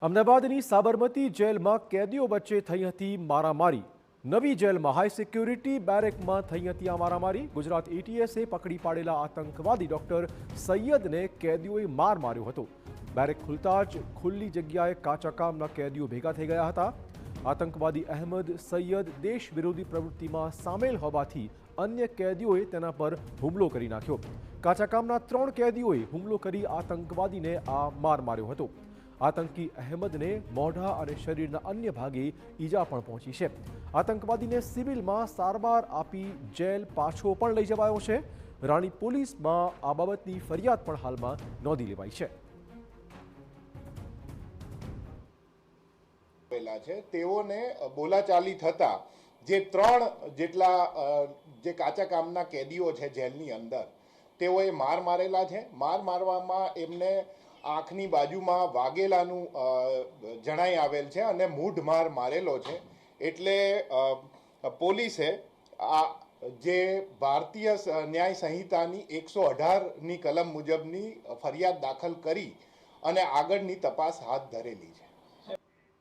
અમદાવાદની સાબરમતી જેલમાં કેદીઓ વચ્ચે થઈ હતી મારામારી। નવી જેલમાં હાઈ સિક્યુરિટી બેરેકમાં થઈ હતી આ મારામારી। ગુજરાત એટીએસે પકડી પાડેલા આતંકવાદી ડોક્ટર સૈયદને કેદીઓએ માર માર્યો હતો। બેરેક ખુલતા જ ખુલ્લી જગ્યાએ કાચા કામના કેદીઓ ભેગા થઈ ગયા હતા। આતંકવાદી અહેમદ સૈયદ દેશ વિરોધી પ્રવૃત્તિમાં સામેલ હોવાથી અન્ય કેદીઓએ તેના પર હુમલો કરી નાખ્યો। કાચા કામના 3 કેદીઓએ હુમલો કરી આતંકવાદીને આ માર માર્યો હતો। આતંકી અહેમદને મોઢા અને શરીરના અન્ય ભાગે ઈજા પણ પહોંચી છે। આતંકવાદીને સિવિલમાં સારવાર આપી જેલ પાછો પણ લઈ જવાયો છે। રાણી પોલીસમાં આ બાબતની ફરિયાદ પણ હાલમાં નોંધી લેવાઈ છે। તેઓને બોલાચાલી થતા જે 3 જેટલા જે કાચા કામના કેદીઓ છે જેલની અંદર તેઓએ માર મારેલા છે। માર મારવામાં એમને આંખની બાજુમાં વાગેલાનું જણાઈ આવેલ છે અને મૂઢ માર મારેલો છે। એટલે પોલીસે આ જે ભારતીય ન્યાય સંહિતાની 118ની કલમ મુજબની ફરિયાદ દાખલ કરી અને આગળની તપાસ હાથ ધરેલી છે।